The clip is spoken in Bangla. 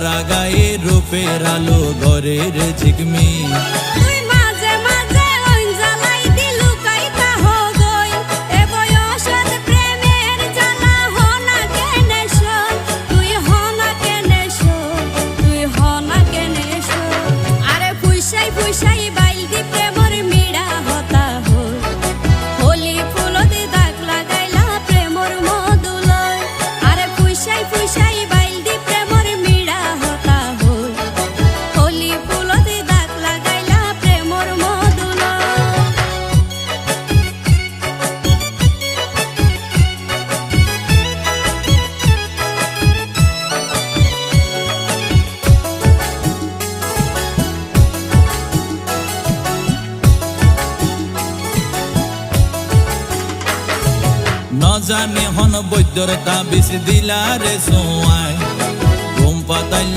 গায়ে রূপের আলো ঘরের ঝিকমি ন জানি হন বৈদ্যর তাবিজ দিলা রে সোয়াই ঘুম পাতাই